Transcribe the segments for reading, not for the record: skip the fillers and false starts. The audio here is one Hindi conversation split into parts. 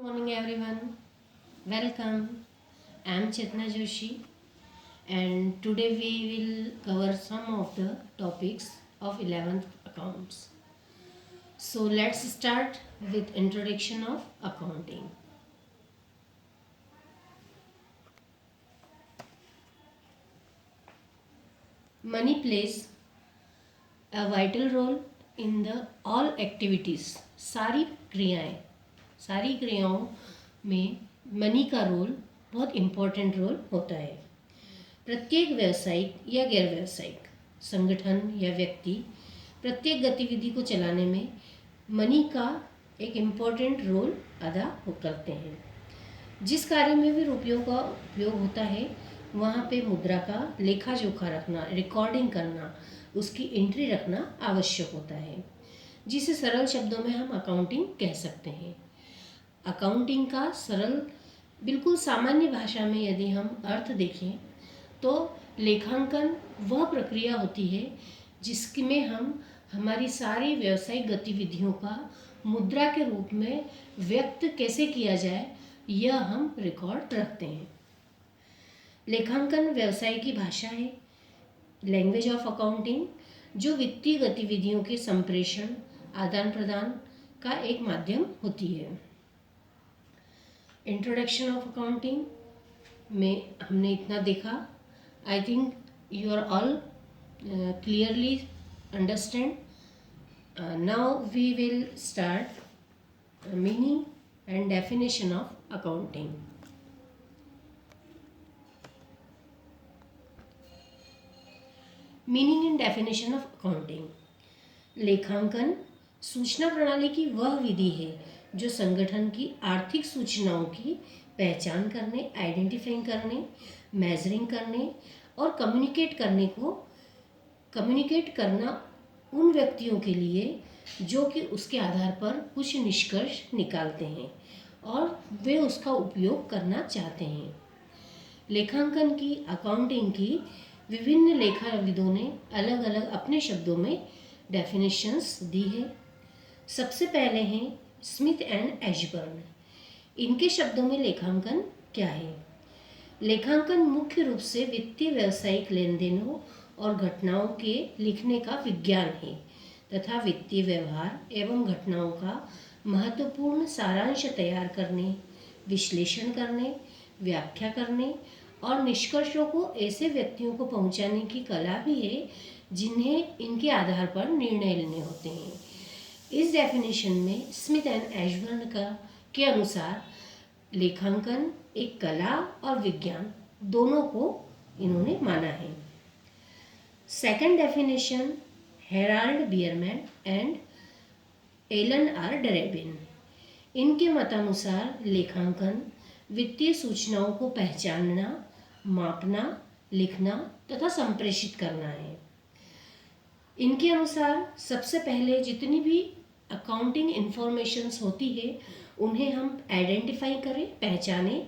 Morning everyone, welcome. I am Chetna Joshi and today we will cover some of the topics of 11th accounts. So let's start with introduction of accounting. Money plays a vital role in the all activities. सारी क्रियाओं में मनी का रोल बहुत इम्पोर्टेंट रोल होता है। प्रत्येक व्यावसायिक या गैर व्यावसायिक संगठन या व्यक्ति प्रत्येक गतिविधि को चलाने में मनी का एक इम्पोर्टेंट रोल अदा करते हैं। जिस कार्य में भी रुपयों का उपयोग होता है वहाँ पे मुद्रा का लेखा जोखा रखना, रिकॉर्डिंग करना, उसकी एंट्री रखना आवश्यक होता है, जिसे सरल शब्दों में हम अकाउंटिंग कह सकते हैं। अकाउंटिंग का सरल बिल्कुल सामान्य भाषा में यदि हम अर्थ देखें तो लेखांकन वह प्रक्रिया होती है जिसमें हम हमारी सारी व्यावसायिक गतिविधियों का मुद्रा के रूप में व्यक्त कैसे किया जाए यह हम रिकॉर्ड रखते हैं। लेखांकन व्यवसाय की भाषा है, लैंग्वेज ऑफ अकाउंटिंग, जो वित्तीय गतिविधियों के संप्रेषण आदान प्रदान का एक माध्यम होती है। इंट्रोडक्शन ऑफ अकाउंटिंग में हमने इतना देखा। I think you are all clearly understand. Now we will start meaning and definition of accounting. Meaning and definition of accounting. लेखांकन सूचना प्रणाली की वह विधि है जो संगठन की आर्थिक सूचनाओं की पहचान करने, आइडेंटिफाई करने, मेजरिंग करने और कम्युनिकेट करना उन व्यक्तियों के लिए जो कि उसके आधार पर कुछ निष्कर्ष निकालते हैं और वे उसका उपयोग करना चाहते हैं। लेखांकन की, अकाउंटिंग की विभिन्न लेखाविदों ने अलग अलग अपने शब्दों में डेफिनेशंस दी है। सबसे पहले हैं स्मिथ एंड एशबर्न। इनके शब्दों में लेखांकन क्या है? लेखांकन मुख्य रूप से वित्तीय व्यावसायिक लेन देनों और घटनाओं के लिखने का विज्ञान है तथा वित्तीय व्यवहार एवं घटनाओं का महत्वपूर्ण सारांश तैयार करने, विश्लेषण करने, व्याख्या करने और निष्कर्षों को ऐसे व्यक्तियों को पहुंचाने की कला भी है जिन्हें इनके आधार पर निर्णय लेने होते हैं। इस डेफिनेशन में स्मिथ एंड एशबर्न के अनुसार लेखांकन एक कला और विज्ञान दोनों को इन्होंने माना है। Second definition Harold Bierman and Allen R Drebin. इनके मतानुसार लेखांकन वित्तीय सूचनाओं को पहचानना, मापना, लिखना तथा संप्रेषित करना है। इनके अनुसार सबसे पहले जितनी भी अकाउंटिंग इंफॉर्मेशंस होती है उन्हें हम आइडेंटिफाई करें, पहचानें,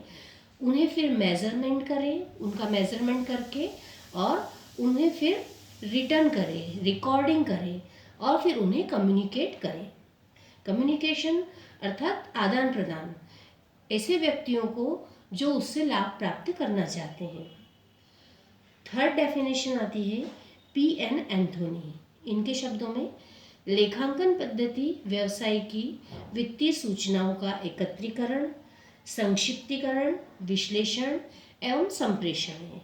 उन्हें फिर मेजरमेंट करें, उनका मेजरमेंट करके और उन्हें फिर रिटर्न करें, रिकॉर्डिंग करें और फिर उन्हें कम्युनिकेट करें। कम्युनिकेशन अर्थात आदान प्रदान ऐसे व्यक्तियों को जो उससे लाभ प्राप्त करना चाहते हैं। थर्ड डेफिनेशन आती है पी एन एंथोनी। इनके शब्दों में लेखांकन पद्धति व्यवसाय की वित्तीय सूचनाओं का एकत्रीकरण, संक्षिप्तीकरण, विश्लेषण एवं संप्रेषण है।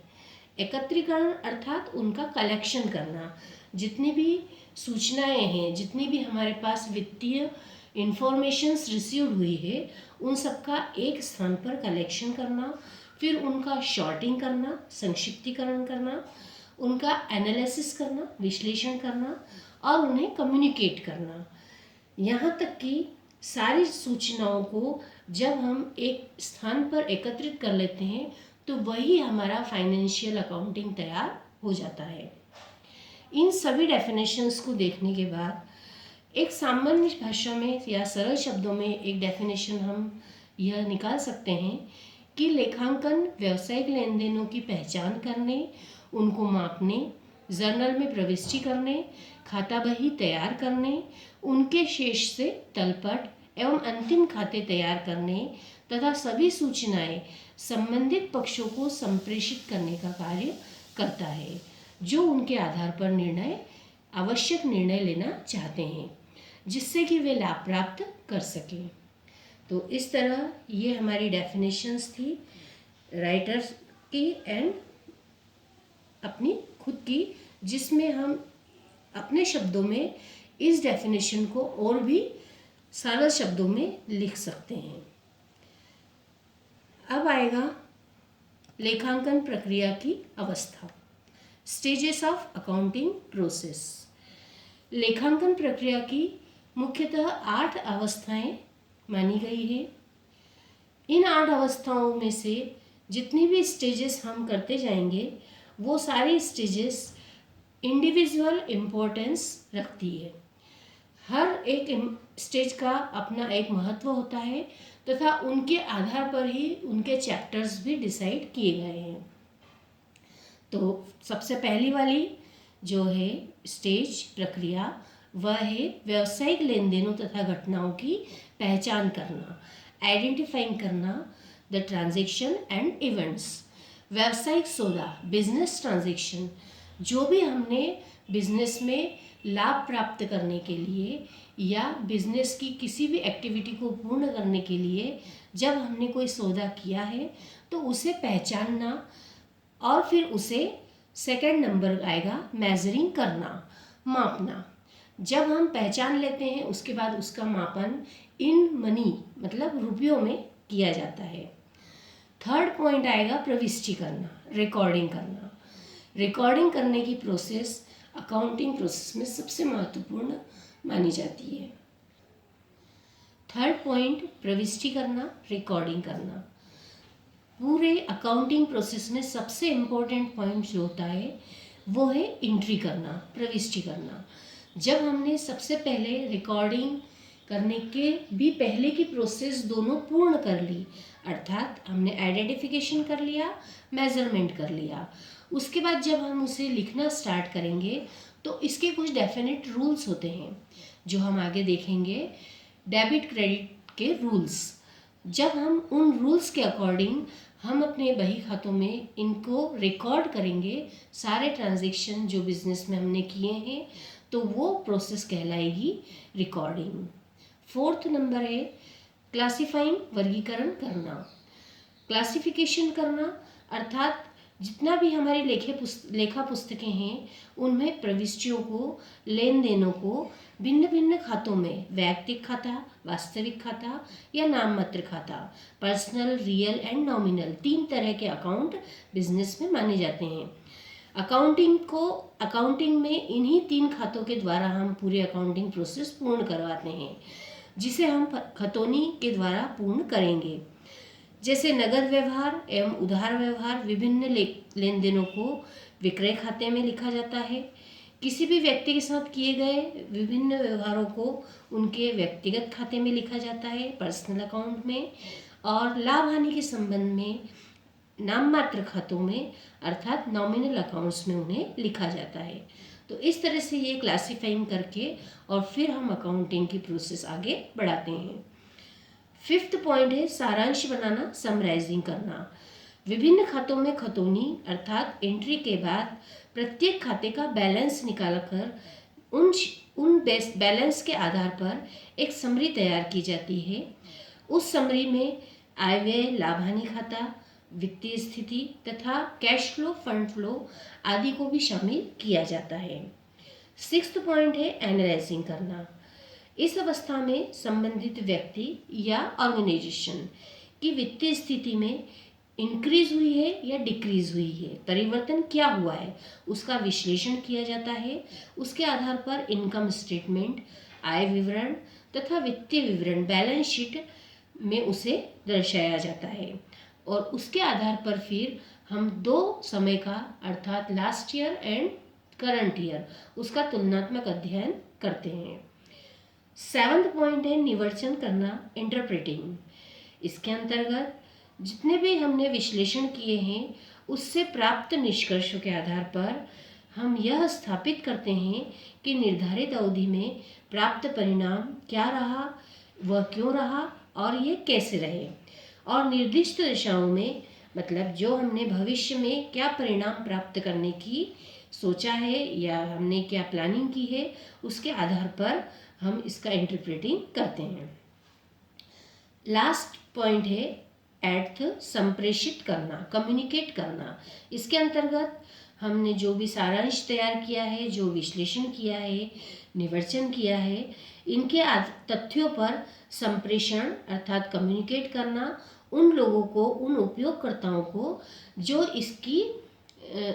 एकत्रीकरण अर्थात उनका कलेक्शन करना, जितनी भी सूचनाएं हैं, जितनी भी हमारे पास वित्तीय इंफॉर्मेशंस रिसीव हुई है उन सबका एक स्थान पर कलेक्शन करना, फिर उनका शॉर्टिंग करना, संक्षिप्तीकरण करना, उनका एनालिसिस करना, विश्लेषण करना और उन्हें कम्युनिकेट करना। यहाँ तक कि सारी सूचनाओं को जब हम एक स्थान पर एकत्रित कर लेते हैं तो वही हमारा फाइनेंशियल अकाउंटिंग तैयार हो जाता है। इन सभी डेफिनेशंस को देखने के बाद एक सामान्य भाषा में या सरल शब्दों में एक डेफिनेशन हम यह निकाल सकते हैं कि लेखांकन व्यावसायिक लेन देनों की पहचान करने, उनको मापने, जर्नल में प्रविष्टि करने, खाता बही तैयार करने, उनके शेष से तलपट एवं अंतिम खाते तैयार करने तथा सभी सूचनाएं संबंधित पक्षों को संप्रेषित करने का कार्य करता है, जो उनके आधार पर आवश्यक निर्णय लेना चाहते हैं, जिससे कि वे लाभ प्राप्त कर सकें। तो इस तरह ये हमारी डेफिनेशंस थी राइटर्स की एंड अपनी खुद की, जिसमें हम अपने शब्दों में इस डेफिनेशन को और भी सरल शब्दों में लिख सकते हैं। अब आएगा लेखांकन प्रक्रिया की अवस्था, स्टेजेस ऑफ अकाउंटिंग प्रोसेस। लेखांकन प्रक्रिया की मुख्यतः 8 अवस्थाएं मानी गई है। इन 8 अवस्थाओं में से जितनी भी स्टेजेस हम करते जाएंगे वो सारी स्टेजेस इंडिविजुअल इम्पोर्टेंस रखती है। हर एक स्टेज का अपना एक महत्व होता है तथा उनके आधार पर ही उनके चैप्टर्स भी डिसाइड किए गए हैं। तो सबसे पहली वाली जो है स्टेज प्रक्रिया, वह है व्यावसायिक लेन देनों तथा घटनाओं की पहचान करना, आइडेंटिफाइंग करना द ट्रांजैक्शन एंड इवेंट्स। व्यावसायिक सौदा, बिजनेस ट्रांजैक्शन, जो भी हमने बिजनेस में लाभ प्राप्त करने के लिए या बिजनेस की किसी भी एक्टिविटी को पूर्ण करने के लिए जब हमने कोई सौदा किया है तो उसे पहचानना, और फिर उसे सेकंड नंबर आएगा मेजरिंग करना, मापना। जब हम पहचान लेते हैं उसके बाद उसका मापन इन मनी मतलब रुपयों में किया जाता है। थर्ड पॉइंट आएगा प्रविष्टि करना, रिकॉर्डिंग करना। रिकॉर्डिंग करने की प्रोसेस अकाउंटिंग प्रोसेस में सबसे महत्वपूर्ण मानी जाती है। थर्ड पॉइंट प्रविष्टि करना, रिकॉर्डिंग करना। पूरे अकाउंटिंग प्रोसेस में सबसे इम्पोर्टेंट पॉइंट जो होता है वो है एंट्री करना, प्रविष्टि करना। जब हमने सबसे पहले रिकॉर्डिंग करने के भी पहले की प्रोसेस दोनों पूर्ण कर ली, अर्थात हमने आइडेंटिफिकेशन कर लिया, मेजरमेंट कर लिया, उसके बाद जब हम उसे लिखना स्टार्ट करेंगे तो इसके कुछ डेफिनेट रूल्स होते हैं जो हम आगे देखेंगे। डेबिट क्रेडिट के रूल्स, जब हम उन रूल्स के अकॉर्डिंग हम अपने बही खातों में इनको रिकॉर्ड करेंगे, सारे ट्रांजैक्शन जो बिजनेस में हमने किए हैं, तो वो प्रोसेस कहलाएगी रिकॉर्डिंग। फोर्थ नंबर है क्लासिफाइंग, वर्गीकरण करना, क्लासिफिकेशन करना, अर्थात जितना भी हमारी लेखा पुस्तकें हैं उनमें प्रविष्टियों को, लेन देनों को भिन्न भिन्न खातों में, वैयक्तिक खाता, वास्तविक खाता या नाममात्र खाता, पर्सनल, रियल एंड नॉमिनल, 3 तरह के अकाउंट बिजनेस में माने जाते हैं। अकाउंटिंग में इन्हीं 3 खातों के द्वारा हम पूरे अकाउंटिंग प्रोसेस पूर्ण करवाते हैं, जिसे हम खतौनी के द्वारा पूर्ण करेंगे। जैसे नगद व्यवहार एवं उधार व्यवहार, विभिन्न लेन देनों को विक्रय खाते में लिखा जाता है। किसी भी व्यक्ति के साथ किए गए विभिन्न व्यवहारों को उनके व्यक्तिगत खाते में लिखा जाता है, पर्सनल अकाउंट में, और लाभ हानि के संबंध में नाममात्र खातों में अर्थात नॉमिनल अकाउंट्स में उन्हें लिखा जाता है। तो इस तरह से ये क्लासिफाइंग करके और फिर हम अकाउंटिंग की प्रोसेस आगे बढ़ाते हैं। फिफ्थ पॉइंट है सारांश बनाना, समराइजिंग करना। विभिन्न खातों में खतौनी अर्थात एंट्री के बाद प्रत्येक खाते का बैलेंस निकालकर उन बैलेंस के आधार पर एक समरी तैयार की जाती है। उस समरी में आय व्यय, लाभ हानि खाता, वित्तीय स्थिति तथा कैश फ्लो, फंड फ्लो आदि को भी शामिल किया जाता है। सिक्स्थ पॉइंट है एनालाइजिंग करना। इस अवस्था में संबंधित व्यक्ति या ऑर्गेनाइजेशन की वित्तीय स्थिति में इंक्रीज हुई है या डिक्रीज हुई है, परिवर्तन क्या हुआ है, उसका विश्लेषण किया जाता है। उसके आधार पर इनकम स्टेटमेंट, आय विवरण तथा वित्तीय विवरण, बैलेंस शीट में उसे दर्शाया जाता है, और उसके आधार पर फिर हम 2 समय का अर्थात last year and current year उसका तुलनात्मक अध्ययन करते हैं। 7th पॉइंट है निवर्चन करना, इंटरप्रेटिंग। इसके अंतर्गत जितने भी हमने विश्लेषण किए हैं उससे प्राप्त निष्कर्षों के आधार पर हम यह स्थापित करते हैं कि निर्धारित अवधि में प्राप्त परिणाम क्या रहा, वह क्यों रहा और ये कैसे रहे, और निर्दिष्ट दिशाओं में मतलब जो हमने भविष्य में क्या परिणाम प्राप्त करने की सोचा है या हमने क्या प्लानिंग की है, उसके आधार पर हम इसका इंटरप्रेटिंग करते हैं। लास्ट पॉइंट है एट संप्रेषित करना, कम्युनिकेट करना। इसके अंतर्गत हमने जो भी सारांश तैयार किया है, जो विश्लेषण किया है, निवर्चन किया है, इनके तथ्यों पर संप्रेषण अर्थात कम्युनिकेट करना उन लोगों को, उन उपयोगकर्ताओं को जो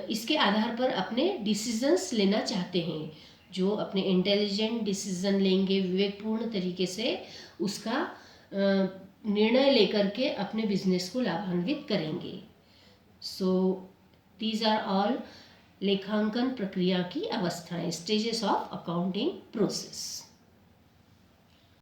इसके आधार पर अपने डिसीजंस लेना चाहते हैं, जो अपने इंटेलिजेंट डिसीजन लेंगे, विवेकपूर्ण तरीके से उसका निर्णय लेकर के अपने बिजनेस को लाभान्वित करेंगे। सो दीज आर ऑल लेखांकन प्रक्रिया की अवस्थाएं, स्टेजेस ऑफ अकाउंटिंग प्रोसेस।